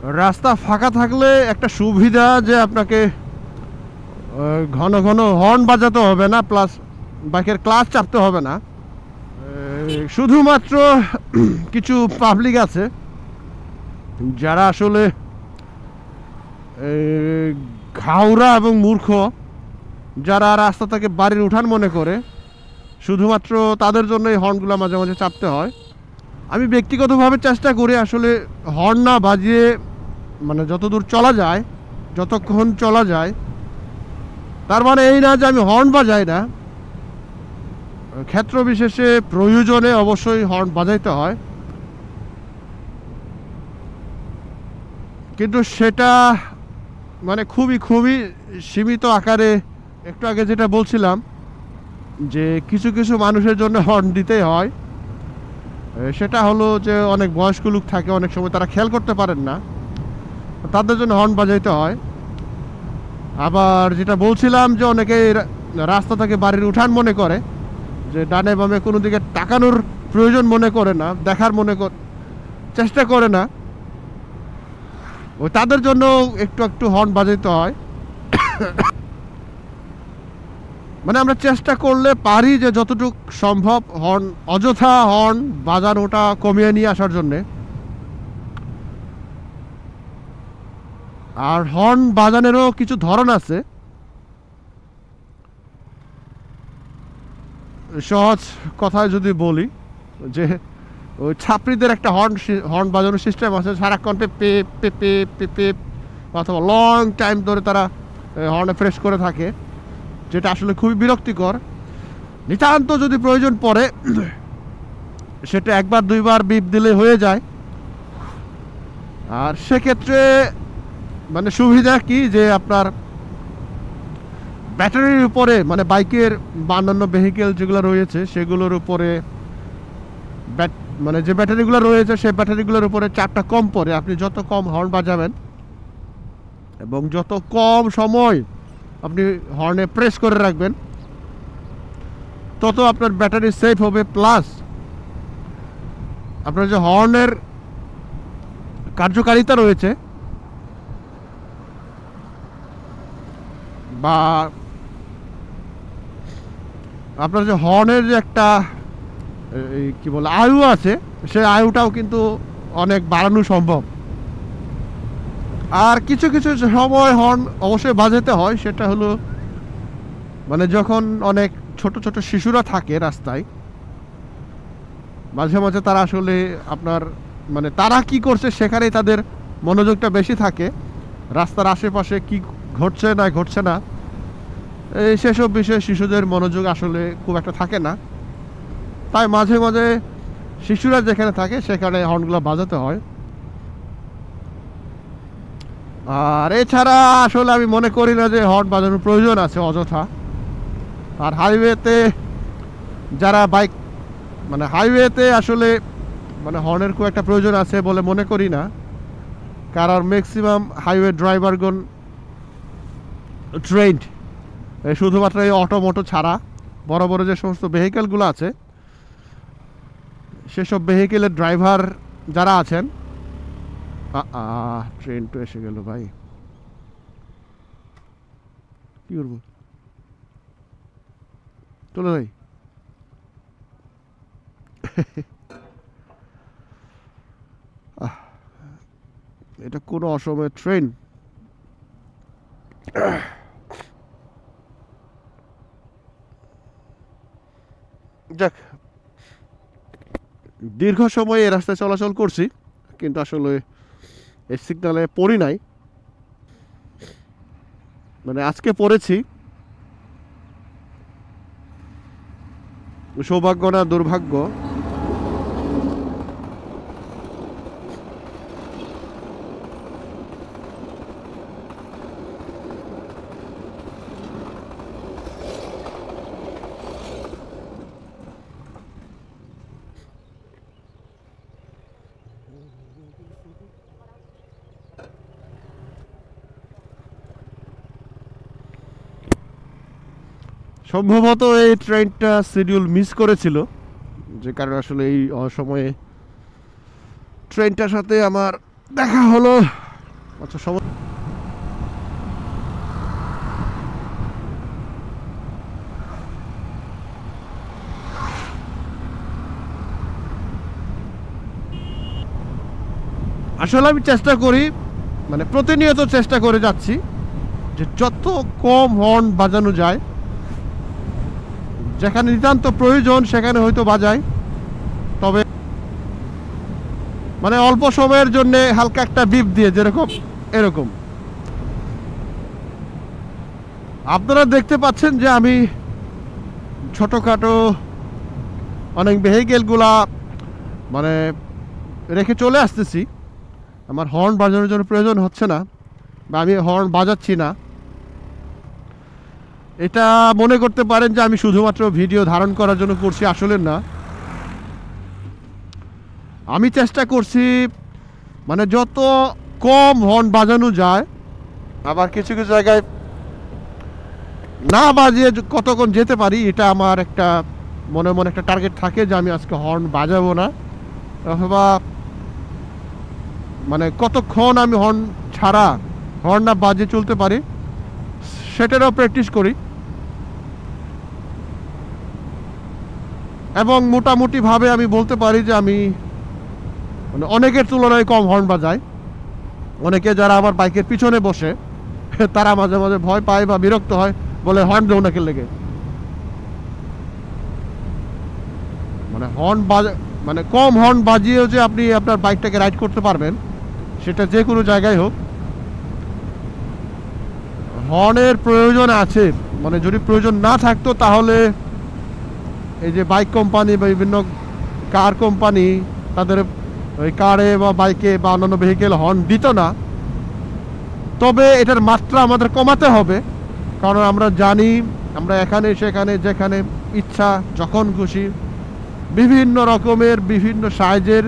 রাস্তা ফাঁকা থাকলে একটা সুবিধা যে আপনাকে ঘন ঘন হর্ন বাজাতে হবে না, প্লাস বাইকের ক্লাচ চাপতে হবে না। শুধুমাত্র কিছু পাবলিক আছে যারা আসলে ঘাউরা এবং মূর্খ, যারা রাস্তা থেকে বাড়ির উঠান মনে করে, শুধুমাত্র তাদের জন্য এই হর্নগুলো মাঝে মাঝে চাপতে হয়। আমি ব্যক্তিগতভাবে চেষ্টা করি আসলে হর্ন না বাজিয়ে, মানে যতদূর চলা যায়, যতক্ষণ চলা যায়। তার মানে এই না যে আমি হর্ন বাজাই না, ক্ষেত্র বিশেষে প্রয়োজনে অবশ্যই হর্ন বাজাইতে হয়, কিন্তু সেটা মানে খুবই খুবই সীমিত আকারে। একটু আগে যেটা বলছিলাম যে কিছু কিছু মানুষের জন্য হর্ন দিতেই হয়, সেটা হলো যে অনেক বয়স্ক লোক থাকে, অনেক সময় তারা খেয়াল করতে পারেন না, তাদের জন্য হর্ন বাজাইতে হয়। আবার যেটা বলছিলাম যে অনেকে রাস্তা থেকে বাড়ির উঠান মনে করে, যে ডানে বামে কোনো দিকে তাকানোর প্রয়োজন মনে করে না, দেখার চেষ্টা করে না, ওই তাদের জন্য একটু একটু হর্ন বাজাইতে হয়। মানে আমরা চেষ্টা করলে পারি যে যতটুকু সম্ভব হর্ন, অযথা হর্ন বাজানোটা কমিয়ে নিয়ে আসার জন্যে। আর হর্ন বাজানেরও কিছু ধরন আছে। সহজ কথায় যদি বলি যে ওই ছাত্রীদের একটা হর্ন বাজানোর সিস্টেম আছে, সারাক্ষণ pay pay pay pay pay অথবা লং টাইম ধরে তারা হর্নে প্রেস করে থাকে, যেটা আসলে খুবই বিরক্তিকর। নিতান্ত যদি প্রয়োজন পড়ে সেটা একবার দুইবার বিপ দিলে হয়ে যায়। আর সেক্ষেত্রে মানে সুবিধা কি যে আপনার ব্যাটারির উপরে, মানে বাইকের বা অন্যান্য ভেহিকেল যেগুলো রয়েছে সেগুলোর উপরে মানে যে ব্যাটারিগুলো রয়েছে সেই ব্যাটারিগুলোর উপরে চাপটা কম পড়ে। আপনি যত কম হর্ন বাজাবেন এবং যত কম সময় আপনি হর্নে প্রেস করে রাখবেন, তত আপনার ব্যাটারি সেফ হবে। প্লাস আপনার যে হর্নের কার্যকারিতা রয়েছে বা আপনার যে হর্নের যে একটা কি বলে আয়ু আছে, সেই আয়ুটাও কিন্তু অনেক বাড়ানো সম্ভব। আর কিছু কিছু সময় হর্ন অবশ্যই বাজাতে হয়, সেটা হলো মানে যখন অনেক ছোট ছোট শিশুরা থাকে রাস্তায়, মাঝে মাঝে তারা আসলে আপনার মানে তারা কি করছে সেখানেই তাদের মনোযোগটা বেশি থাকে, রাস্তার আশেপাশে কি ঘটছে না ঘটছে না এই সেসব বিষয়ে শিশুদের মনোযোগ আসলে খুব একটা থাকে না। তাই মাঝে মাঝে শিশুরা যেখানে থাকে সেখানে হর্নগুলো বাজাতে হয়। আর এছাড়া আসলে আমি মনে করি না যে হর্ন বাজানোর প্রয়োজন আছে অযথা। আর হাইওয়েতে যারা বাইক, মানে হাইওয়েতে আসলে মানে হর্নের খুব একটা প্রয়োজন আছে বলে মনে করি না, কারণ ম্যাক্সিমাম হাইওয়ে ড্রাইভারগণ ট্রেন্ড। শুধুমাত্র এই অটো ছাড়া বড় বড় যে সমস্ত ভেহিকেলগুলো আছে সেসব ভেহিকেলের ড্রাইভার যারা আছেন, ট্রেন তো এসে গেল ভাই, কি করবো, চলো ভাই। এটা কোনো অসময়ের ট্রেন। যাক, দীর্ঘ সময় এই রাস্তায় চলাচল করছি কিন্তু আসলে এই সিগনালে পড়ি নাই, মানে আজকে পড়েছি। সৌভাগ্য না দুর্ভাগ্য, সম্ভবত এই ট্রেনটা শিডিউল মিস করেছিল, যে কারণে আসলে এই অসময়ে ট্রেনটার সাথে আমার দেখা হলো। আচ্ছা আসলে আমি চেষ্টা করি, মানে প্রতিনিয়ত চেষ্টা করে যাচ্ছি যে যত কম হর্ন বাজানো যায়, যেখানে নিতান্ত প্রয়োজন সেখানে হয়তো বাজাই, তবে মানে অল্প সময়ের জন্য হালকা একটা বিপ দিয়ে, যেরকম এরকম। আপনারা দেখতে পাচ্ছেন যে আমি ছোটোখাটো অনেক ভেহিকেলগুলা মানে রেখে চলে আসতেছি। আমার হর্ন বাজানোর জন্য প্রয়োজন হচ্ছে না, বা আমি হর্ন বাজাচ্ছি না। এটা মনে করতে পারেন যে আমি শুধুমাত্র ভিডিও ধারণ করার জন্য করছি, আসলে না। আমি চেষ্টা করছি মানে যত কম হর্ন বাজানো যায়, আবার কিছু কিছু জায়গায় না বাজিয়ে কতক্ষণ যেতে পারি, এটা আমার একটা মনে মনে একটা টার্গেট থাকে যে আমি আজকে হর্ন বাজাবো না, অথবা মানে কতক্ষণ আমি হর্ন ছাড়া, হর্ন না বাজিয়ে চলতে পারি, সেটারও প্র্যাকটিস করি। এবং মোটামুটিভাবে আমি বলতে পারি যে আমি মানে অনেকের তুলনায় কম হর্ন বাজাই। অনেকে যারা আমার বাইকের পিছনে বসে তারা মাঝে মাঝে ভয় পায় বা বিরক্ত হয়, বলে হর্ন দেও না কে লেগে। মানে মানে কম হর্ন বাজিয়েও যে আপনি আপনার বাইকটাকে রাইড করতে পারবেন, সেটা যে কোনো জায়গায় হোক, হর্নের প্রয়োজন আছে। মানে যদি প্রয়োজন না থাকতো তাহলে এই যে বাইক কোম্পানি বা বিভিন্ন কার কোম্পানি তাদের ওই কারে বা বাইকে বা অন্যান্য ভেহিকেল হর্ন দিত না। তবে এটার মাত্রা আমাদের কমাতে হবে, কারণ আমরা জানি আমরা এখানে সেখানে যেখানে ইচ্ছা যখন খুশি বিভিন্ন রকমের, বিভিন্ন সাইজের,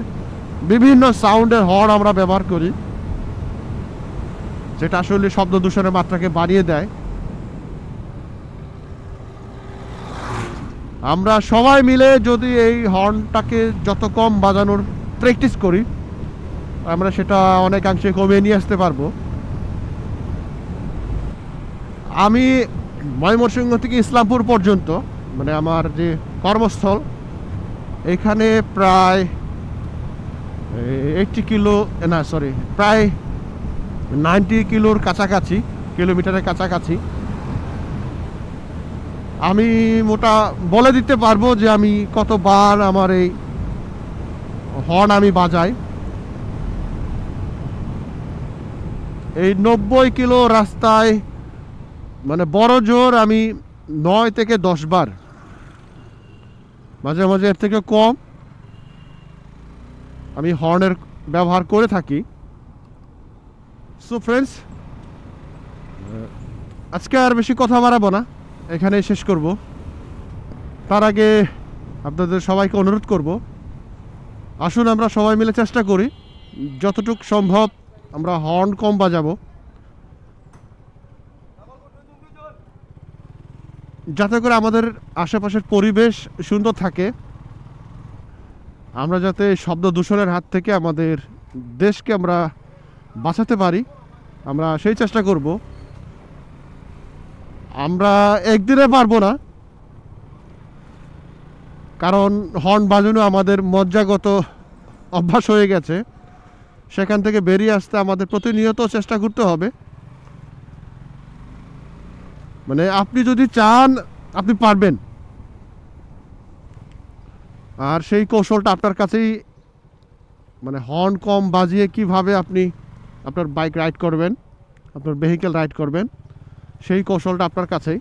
বিভিন্ন সাউন্ডের হর্ন আমরা ব্যবহার করি, যেটা আসলে শব্দ দূষণের মাত্রাকে বাড়িয়ে দেয়। আমরা সবাই মিলে যদি এই হর্নটাকে যত কম বাজানোর প্র্যাকটিস করি, আমরা সেটা অনেকাংশে কমিয়ে নিয়ে আসতে পারবো। আমি ময়মনসিংহ থেকে ইসলামপুর পর্যন্ত, মানে আমার যে কর্মস্থল, এখানে প্রায় 80 কিলো, না সরি, প্রায় 90 কিলোর কাছাকাছি, কিলোমিটারের কাছাকাছি আমি মোটা বলে দিতে পারবো যে আমি কতবার আমার এই হর্ন আমি বাজাই। এই 90 কিলো রাস্তায় মানে বড় জোর আমি 9 থেকে 10 বার, মাঝে মাঝে এর থেকে কম, আমি হর্নের ব্যবহার করে থাকি। সো ফ্রেন্ডস, আজকে আর বেশি কথা বাড়াবো না, এখানেই শেষ করব। তার আগে আপনাদের সবাইকে অনুরোধ করব, আসুন আমরা সবাই মিলে চেষ্টা করি যতটুকু সম্ভব আমরা হর্ন কম বাজাবো, যাতে করে আমাদের আশেপাশের পরিবেশ সুন্দর থাকে, আমরা যাতে শব্দ দূষণের হাত থেকে আমাদের দেশকে আমরা বাঁচাতে পারি, আমরা সেই চেষ্টা করব। আমরা একদিনে পারবো না, কারণ হর্ন বাজানো আমাদের মজ্জাগত অভ্যাস হয়ে গেছে। সেখান থেকে বেরিয়ে আসতে আমাদের প্রতিনিয়ত চেষ্টা করতে হবে। মানে আপনি যদি চান আপনি পারবেন, আর সেই কৌশলটা আপনার কাছেই, মানে হর্ন কম বাজিয়ে কিভাবে আপনি আপনার বাইক রাইড করবেন, আপনার ভেহিকেল রাইড করবেন, সেই কৌশলটা আপনার কাছেই।